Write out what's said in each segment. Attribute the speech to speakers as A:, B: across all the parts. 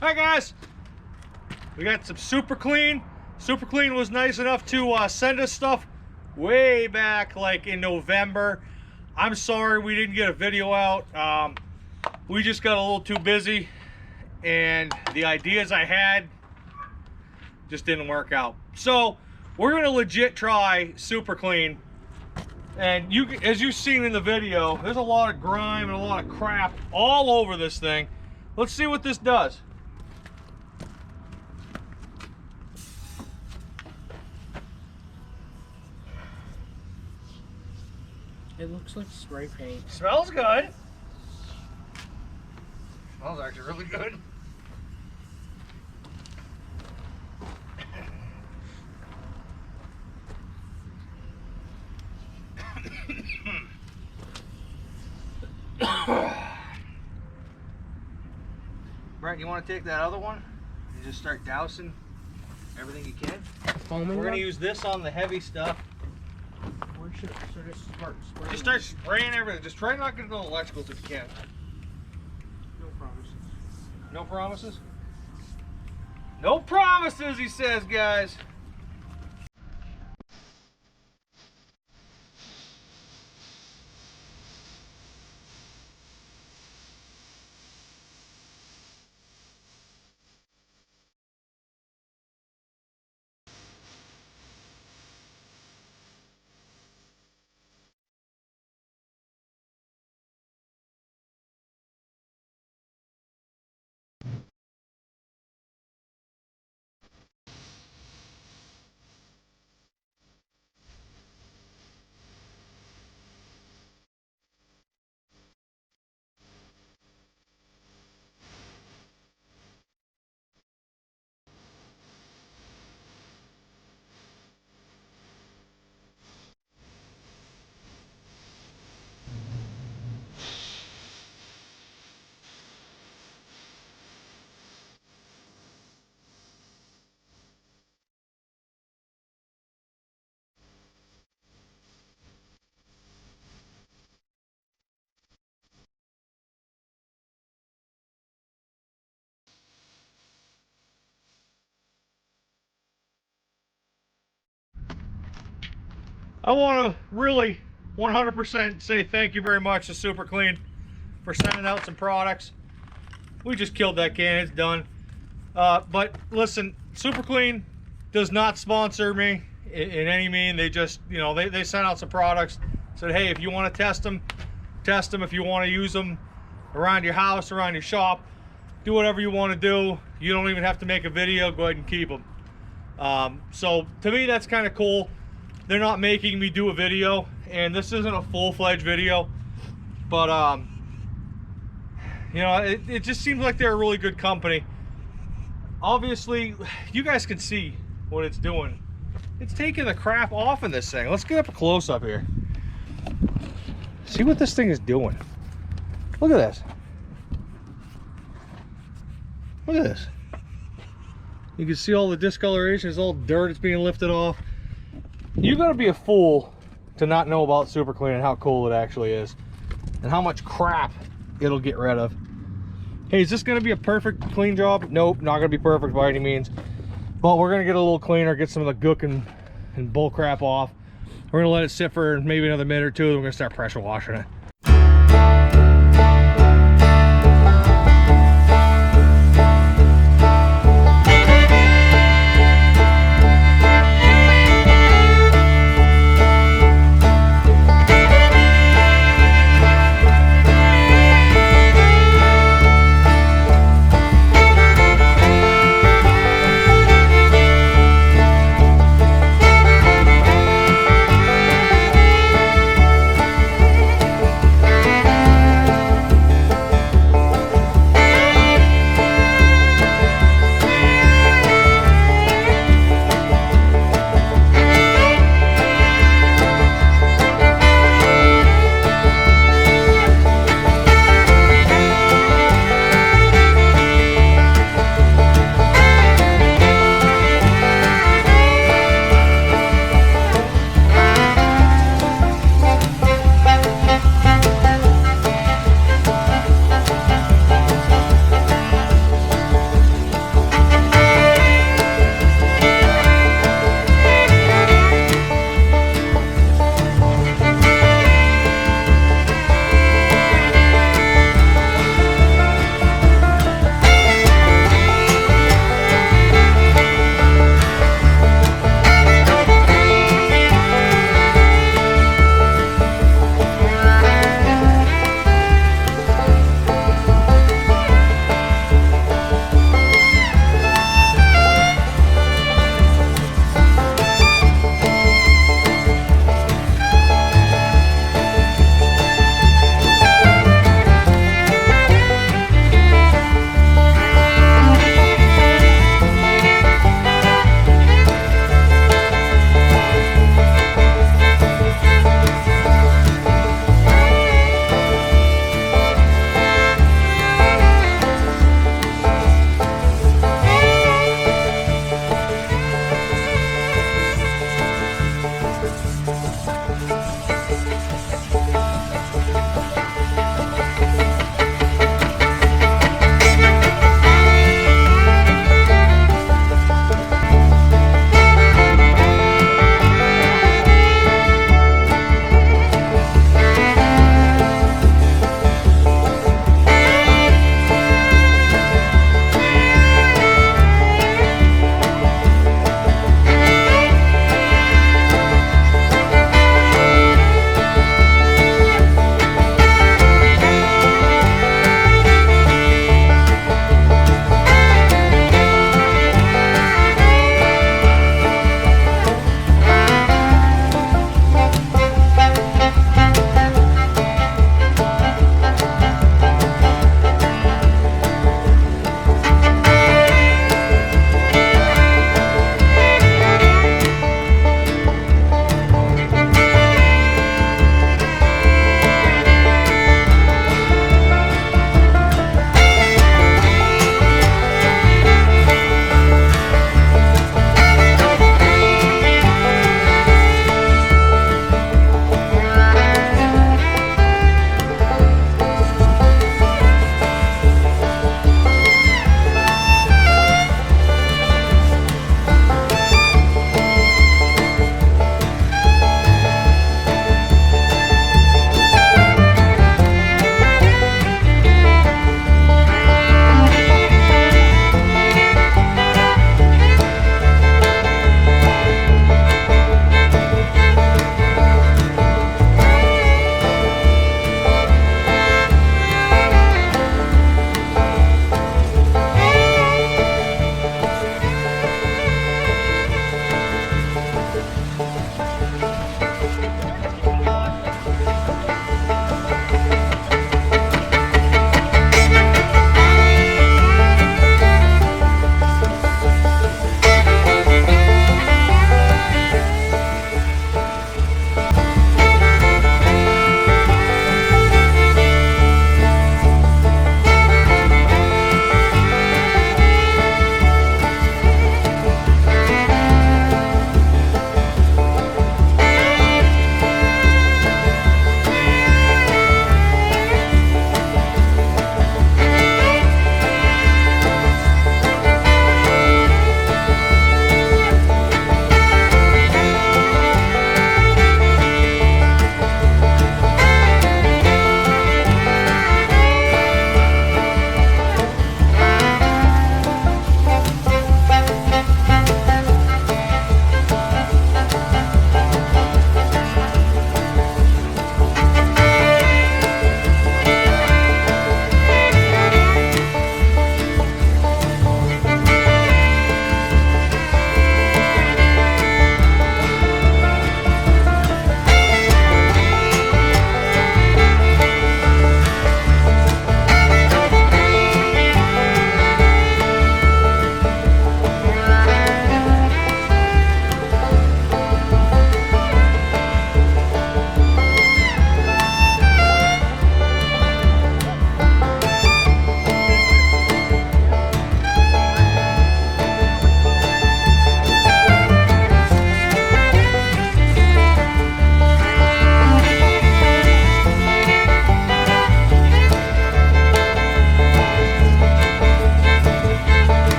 A: Hi guys, we got some Super Clean. Super Clean was nice enough to send us stuff way back like in November. I'm sorry we didn't get a video out. We just got a little too busy and the ideas I had just didn't work out. So we're gonna legit try Super Clean. And as you've seen in the video, there's a lot of grime and a lot of crap all over this thing. Let's see what this does.
B: It looks like spray paint.
A: Smells good. Smells actually really good. Brett, you want to take that other one and just start dousing everything you can?
B: Foaming.
A: We're going to use this on the heavy stuff.
B: Where should I just start spraying?
A: Just start spraying everything. Just try not to get no electricals if you can.
B: No promises.
A: No promises? No promises, he says, guys. I want to really 100% say thank you very much to Super Clean for sending out some products. We just killed that can, it's done. But listen, Super Clean does not sponsor me in any mean. They just, you know, they sent out some products, said, hey, if you want to test them, test them. If you want to use them around your house, around your shop, do whatever you want to do. You don't even have to make a video, go ahead and keep them. So to me, that's kind of cool. They're not making me do a video, and this isn't a full-fledged video, but you know, it just seems like they're a really good company. Obviously, you guys can see what it's doing. It's taking the crap off in this thing. Let's get up a close-up here. See what this thing is doing. Look at this. Look at this. You can see all the discoloration. It's all dirt. It's being lifted off. You gotta be a fool to not know about Super Clean and how cool it actually is and how much crap it'll get rid of. Hey, is this gonna be a perfect clean job? Nope, not gonna be perfect by any means, but we're gonna get a little cleaner, get some of the gook and bull crap off. We're gonna let it sit for maybe another minute or two, then we're gonna start pressure washing it.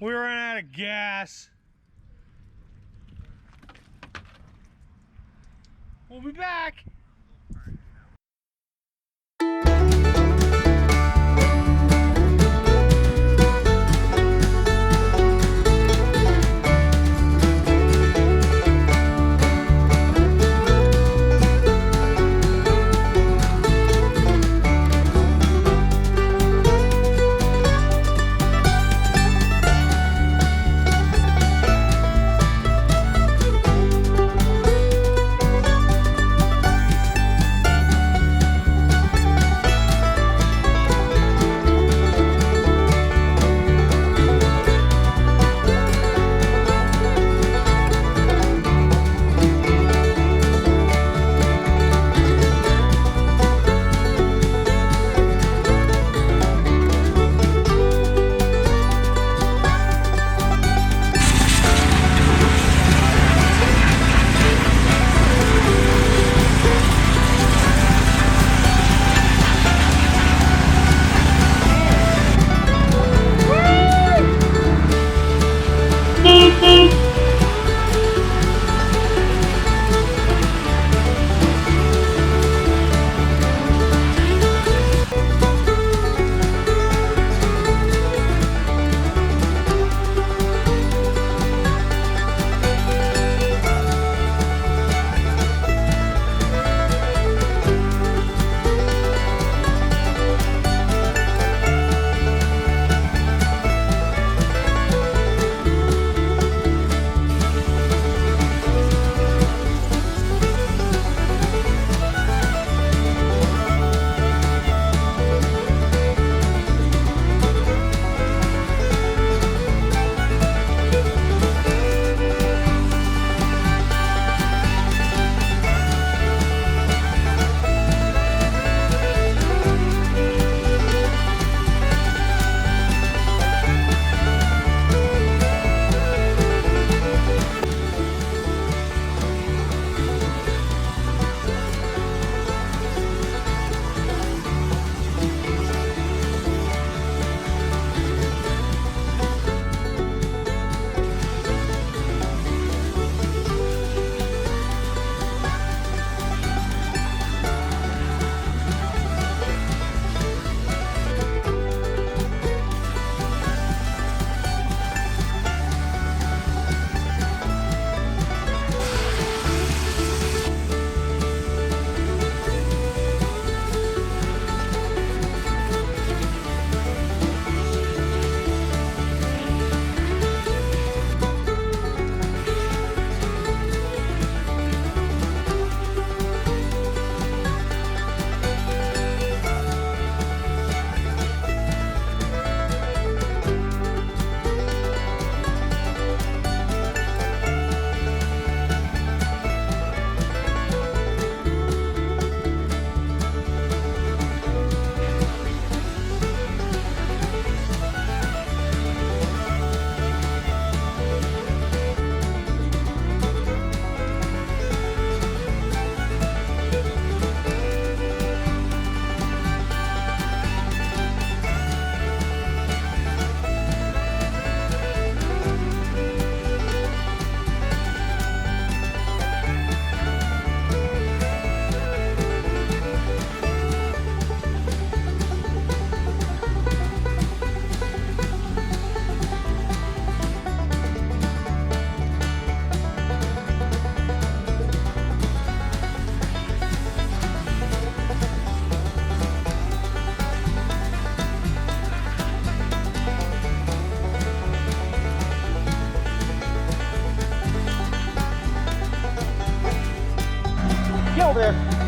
A: We ran out of gas. We'll be back.
B: There.